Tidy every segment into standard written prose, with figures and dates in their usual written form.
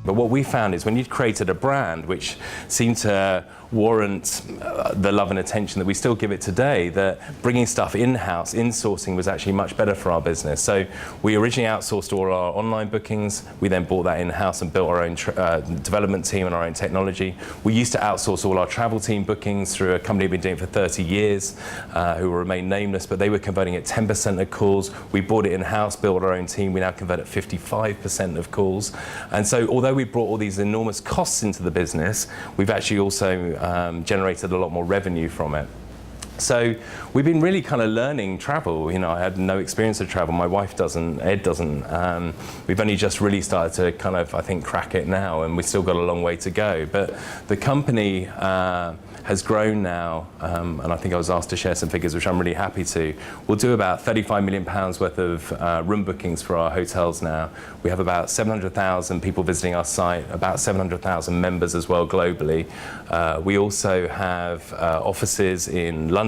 But what we found is when you'd created a brand which seemed to warrant the love and attention that we still give it today, that bringing stuff in-house, insourcing was actually much better for our business. So we originally outsourced all our online bookings. We then brought that in-house and built our own development team and our own technology. We used to outsource all our travel team bookings through a company we've been doing it for 30 years, who will remain nameless, but they were converting at 10% of calls. We brought it in-house, built our own team. We now convert at 55% of calls. And so although we brought all these enormous costs into the business, we've actually also generated a lot more revenue from it. So we've been really kind of learning travel. You know, I had no experience of travel. My wife doesn't, Ed doesn't. We've only just really started to kind of, I think, crack it now, and we've still got a long way to go. But the company has grown now, and I think I was asked to share some figures, which I'm really happy to. We'll do about £35 million worth of room bookings for our hotels now. We have about 700,000 people visiting our site, about 700,000 members as well globally. We also have offices in London,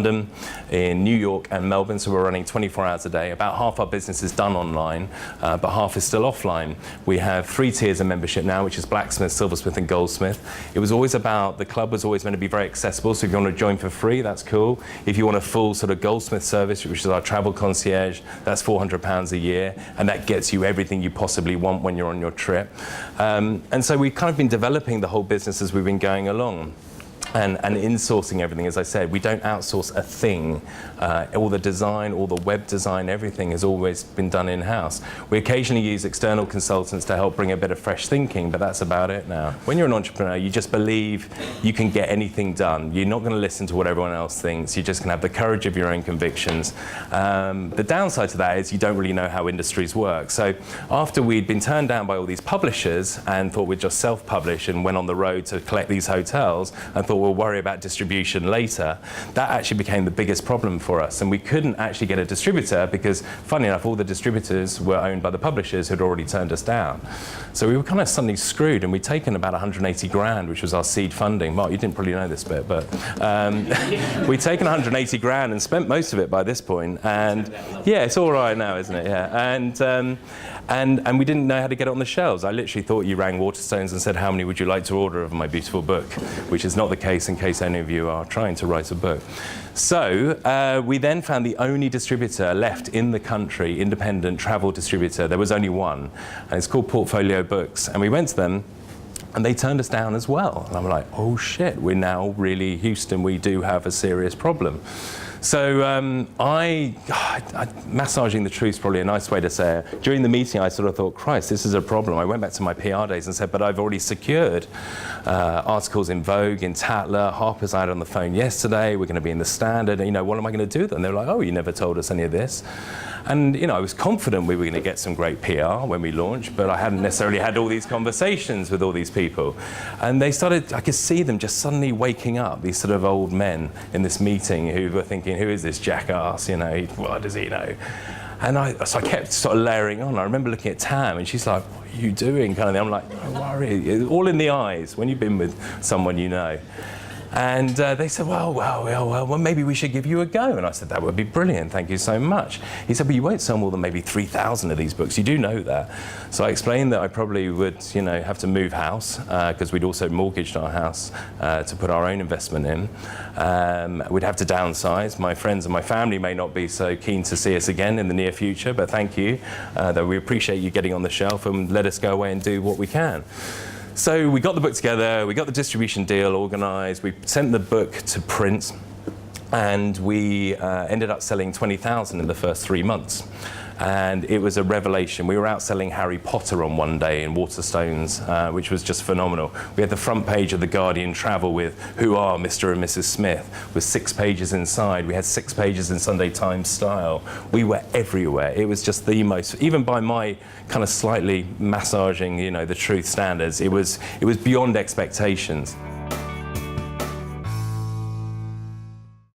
in New York and Melbourne, so we're running 24 hours a day. About half our business is done online, but half is still offline. We have 3 tiers of membership now, which is Blacksmith, Silversmith and Goldsmith. It was always about, the club was always meant to be very accessible, so if you want to join for free, that's cool. If you want a full sort of Goldsmith service, which is our travel concierge, that's £400 a year, and that gets you everything you possibly want when you're on your trip. And so we've kind of been developing the whole business as we've been going along. And insourcing everything, as I said, we don't outsource a thing. All the design, all the web design, everything has always been done in-house. We occasionally use external consultants to help bring a bit of fresh thinking, but that's about it now. When you're an entrepreneur, you just believe you can get anything done. You're not going to listen to what everyone else thinks. You're just going to have the courage of your own convictions. The downside to that is you don't really know how industries work. So after we'd been turned down by all these publishers and thought we'd just self-publish and went on the road to collect these hotels and thought we'll worry about distribution later, that actually became the biggest problem for us. And we couldn't actually get a distributor because, funny enough, all the distributors were owned by the publishers who'd already turned us down. So we were kind of suddenly screwed, and we'd taken about 180 grand, which was our seed funding. Mark, you didn't probably know this bit, but we'd taken 180 grand and spent most of it by this point. And yeah, it's all right now, isn't it? Yeah. And we didn't know how to get it on the shelves. I literally thought you rang Waterstones and said, how many would you like to order of my beautiful book? Which is not the case in case any of you are trying to write a book. So we then found the only distributor left in the country, independent travel distributor. There was only one, and it's called Portfolio Books. And we went to them, and they turned us down as well. And I'm like, oh shit, we're now really, Houston, we do have a serious problem. So massaging the truth is probably a nice way to say it. During the meeting, I sort of thought, Christ, this is a problem. I went back to my PR days and said, but I've already secured articles in Vogue, in Tatler, Harper's. I had on the phone yesterday. We're going to be in the Standard. And, you know, what am I going to do then? They were like, oh, you never told us any of this. And, you know, I was confident we were going to get some great PR when we launched, but I hadn't necessarily had all these conversations with all these people. And they started, I could see them just suddenly waking up, these sort of old men in this meeting who were thinking, who is this jackass, you know, what does he know? And so I kept sort of layering on. I remember looking at Tam, and she's like, what are you doing? Kind of thing. I'm like, don't worry. All in the eyes. When you've been with someone you know. And they said, well, maybe we should give you a go. And I said, that would be brilliant, thank you so much. He said, but you won't sell more than maybe 3,000 of these books. You do know that. So I explained that I probably would, you know, have to move house because we'd also mortgaged our house to put our own investment in. We'd have to downsize. My friends and my family may not be so keen to see us again in the near future, but thank you. That we appreciate you getting on the shelf and let us go away and do what we can. So we got the book together, we got the distribution deal organised, we sent the book to print, and we ended up selling 20,000 in the first 3 months. And it was a revelation. We were out selling Harry Potter on one day in Waterstones, which was just phenomenal. We had the front page of the Guardian Travel with Who Are Mr. and Mrs. Smith, with 6 pages inside. We had 6 pages in Sunday Times style. We were everywhere. It was just the most, even by my kind of slightly massaging, you know, the truth standards, it was beyond expectations.